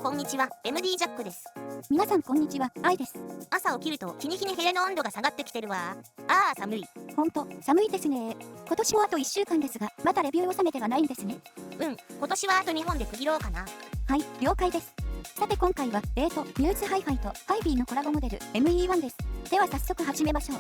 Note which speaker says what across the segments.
Speaker 1: こんにちは、MD ジャックです。
Speaker 2: 皆さんこんにちは、アイです。
Speaker 1: 朝起きると日に日に部屋の温度が下がってきてるわ。ああ、寒い。
Speaker 2: ほんと、寒いですね。今年もあと1週間ですが、まだレビューを収めてはないんですね。
Speaker 1: 今年はあと2本で区切ろうかな。
Speaker 2: はい、了解です。さて今回は、ミューズハイファイとハイビーのコラボモデル ME1 です。では早速始めましょう。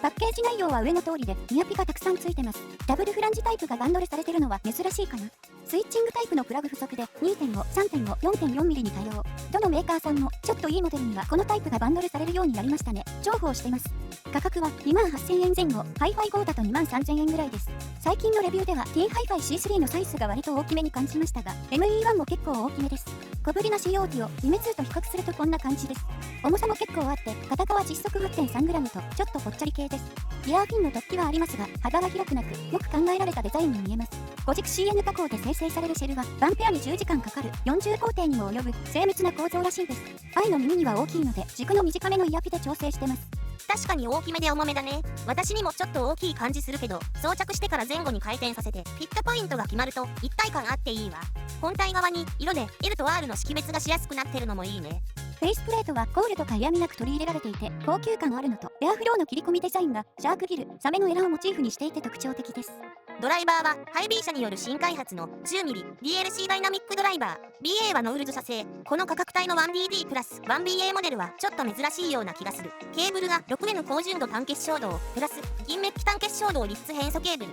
Speaker 2: パッケージ内容は上の通りで、ニアピがたくさんついてます。ダブルフランジタイプがバンドルされてるのは珍しいかな。スイッチングタイプのプラグ不足で 2.5、3.5、4.4mm に対応。どのメーカーさんもちょっといいモデルにはこのタイプがバンドルされるようになりましたね。重宝してます。価格は 28,000 円前後、ハイファイ GO だと 23,000 円ぐらいです。最近のレビューでは T ハイファイ C3 のサイズが割と大きめに感じましたが、ME1 も結構大きめです。小ぶりな COT をイメ2と比較するとこんな感じです。重さも結構あって、片側実測 8.3g とちょっとぽっちゃり系です。リアーフィンの突起はありますが、幅は広くなく、よく考えられたデザインに見えます。5軸 CN 加工で生成されるシェルは、ワンペアに10時間かかる40工程にも及ぶ精密な構造らしいです。アイの耳には大きいので、軸の短めのイヤピで調整してます。
Speaker 1: 確かに大きめで重めだね。私にもちょっと大きい感じするけど、装着してから前後に回転させて、フィットポイントが決まると一体感あっていいわ。本体側に色で L と R の識別がしやすくなってるのもいいね。
Speaker 2: フェイスプレートはゴールとか嫌味なく取り入れられていて、高級感あるのと、エアフローの切り込みデザインがシャークギル、サメのエラをモチーフにしていて特徴的です。
Speaker 1: ドライバーはハイビー社による新開発の 10mm DLC ダイナミックドライバー BA はノールズ社製。この価格帯の 1BD プラス 1BA モデルはちょっと珍しいような気がする。ケーブルが 6N 高純度単結晶導プラス銀メッキ単結晶導立変素ケーブル。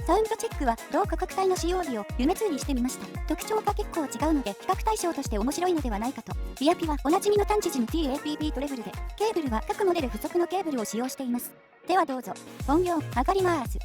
Speaker 2: サウンドチェックは同価格帯の COD をユネ2にしてみました。特徴が結構違うので比較対象として面白いのではないかと。リアピはおなじみの単ジム TAPB トレブルで、ケーブルは各モデル付属のケーブルを使用しています。ではどうぞ。音量上がります。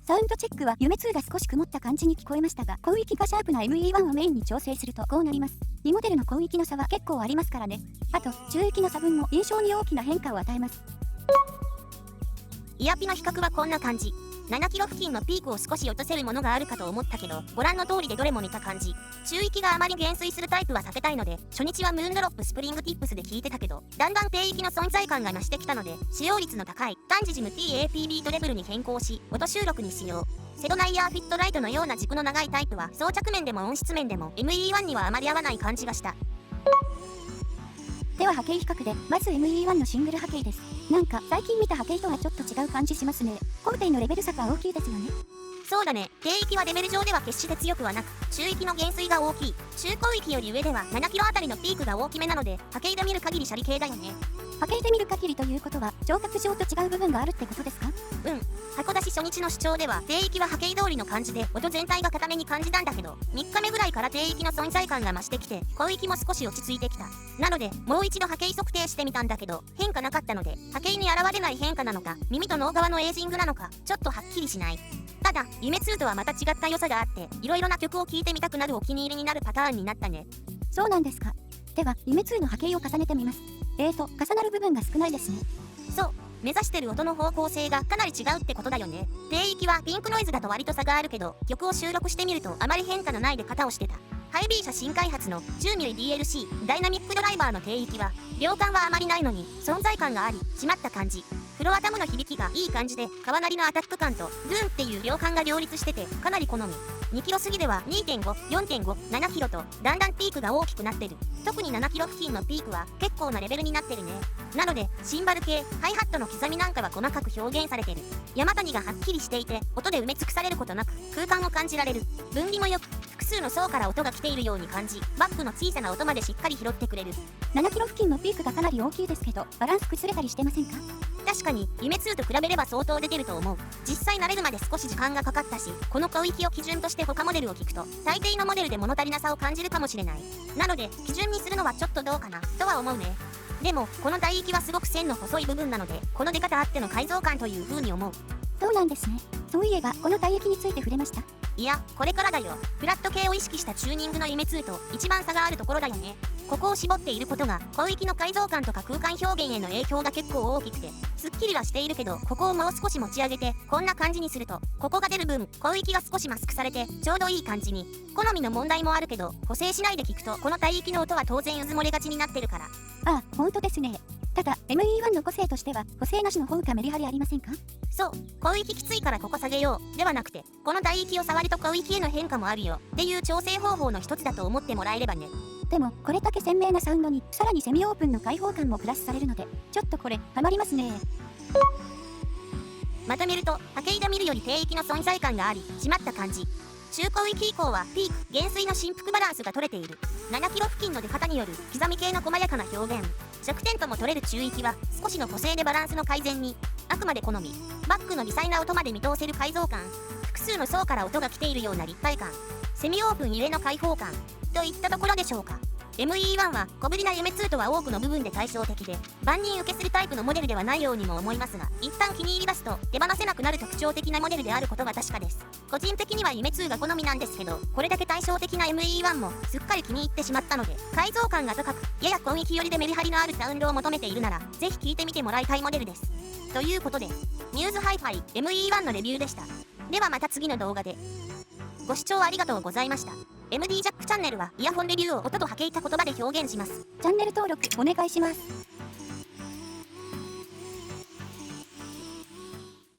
Speaker 2: サウンドチェックはユメ2が少し曇った感じに聞こえましたが、広域がシャープな ME1 をメインに調整するとこうなります。2モデルの広域の差は結構ありますからね。あと、中域の差分も印象に大きな変化を与えます。
Speaker 1: イヤピの比較はこんな感じ。7キロ付近のピークを少し落とせるものがあるかと思ったけど、ご覧の通りでどれも似た感じ。中域があまり減衰するタイプは避けたいので、初日はムーンドロップスプリングティップスで聞いてたけど、だんだん低域の存在感が増してきたので、使用率の高い単ジム TAPB トレブルに変更し、音収録に使用。セドナイヤーフィットライトのような軸の長いタイプは装着面でも音質面でも ME1 にはあまり合わない感じがした。
Speaker 2: では波形比較で、まず ME1 のシングル波形です。なんか最近見た波形とはちょっと違う感じしますね。工程のレベル差が大きいですよね。
Speaker 1: そうだね。低域はレベル上では決して強くはなく、中域の減衰が大きい。中高域より上では7キロあたりのピークが大きめなので、波形で見る限りシャリ系だよね。
Speaker 2: 波形で見る限りということは、聴覚上と違う部分があるってことですか？
Speaker 1: 箱出し初日の主張では低域は波形通りの感じで音全体が固めに感じたんだけど、3日目ぐらいから低域の存在感が増してきて、高域も少し落ち着いてきた。なのでもう一度波形測定してみたんだけど、変化なかったので、波形に現れない変化なのか、耳と脳側のエイジングなのか、ちょっとはっきりしない。ただ夢2とはまた違った良さがあって、いろいろな曲を聴いてみたくなるお気に入りになるパターンになったね。
Speaker 2: そうなんですか。では夢2の波形を重ねてみます。重なる部分が少ないですね。
Speaker 1: そう、目指してる音の方向性がかなり違うってことだよね。低域はピンクノイズだと割と差があるけど、曲を収録してみるとあまり変化のない出方をしてた。ハイビー社新開発の 10mm DLC ダイナミックドライバーの低域は量感はあまりないのに存在感があり締まった感じ。フロアタムの響きがいい感じで、川鳴りのアタック感とドゥーンっていう量感が両立しててかなり好み。2キロ過ぎでは 2.5、4.5、7キロとだんだんピークが大きくなってる。特に7キロ付近のピークは結構なレベルになってるね。なのでシンバル系、ハイハットの刻みなんかは細かく表現されてる。山谷がはっきりしていて音で埋め尽くされることなく空間を感じられる。分離もよく複数の層から音が来ているように感じ、バックの小さな音までしっかり拾ってくれる。
Speaker 2: 7キロ付近のピークがかなり大きいですけど、バランス崩れたりしてませんか？
Speaker 1: 確かに夢2と比べれば相当出てると思う。実際慣れるまで少し時間がかかったし、この広域を基準として他モデルを聞くと大抵のモデルで物足りなさを感じるかもしれない。なので基準にするのはちょっとどうかなとは思うね。でもこの帯域はすごく線の細い部分なので、この出方あっての改造感という風に思う。
Speaker 2: そうなんですね。そういえばこの帯域について触れました？
Speaker 1: いや、これからだよ。フラット系を意識したチューニングの夢2と一番差があるところだよね。ここを絞っていることが広域の改造感とか空間表現への影響が結構大きくて、すっきりはしているけど、ここをもう少し持ち上げてこんな感じにすると、ここが出る分広域が少しマスクされてちょうどいい感じに。好みの問題もあるけど、補正しないで聞くとこの帯域の音は当然うず漏れがちになってるから。
Speaker 2: ああ、本当ですね。ただ ME1 の個性としては補正なしの方がメリハリありませんか？
Speaker 1: そう、広域きついからここ下げようではなくて、この帯域を触ると広域への変化もあるよっていう調整方法の一つだと思ってもらえればね。
Speaker 2: でもこれだけ鮮明なサウンドにさらにセミオープンの開放感もプラスされるので、ちょっとこれハマりますね。
Speaker 1: まとめると、ハケイダミルより低域の存在感があり締まった感じ。中広域以降はピーク減衰の振幅バランスが取れている。7キロ付近の出方による刻み系の細やかな表現、弱点とも取れる中域は少しの補正でバランスの改善に。あくまで好み。バックの微細な音まで見通せる改造感、複数の層から音が来ているような立体感、セミオープンゆえの開放感といったところでしょうか。ME1 は小ぶりな夢2とは多くの部分で対照的で、万人受けするタイプのモデルではないようにも思いますが、一旦気に入り出すと手放せなくなる特徴的なモデルであることは確かです。個人的には夢2が好みなんですけど、これだけ対照的な ME1 もすっかり気に入ってしまったので、改造感が高くやや広域寄りでメリハリのあるサウンドを求めているなら、ぜひ聴いてみてもらいたいモデルです。ということで、ミューズハイファイ ME1 のレビューでした。ではまた次の動画で。ご視聴ありがとうございました。MD ジャックチャンネルはイヤホンレビューを音と波形た言葉で表現します。
Speaker 2: チャンネル登録お願いします。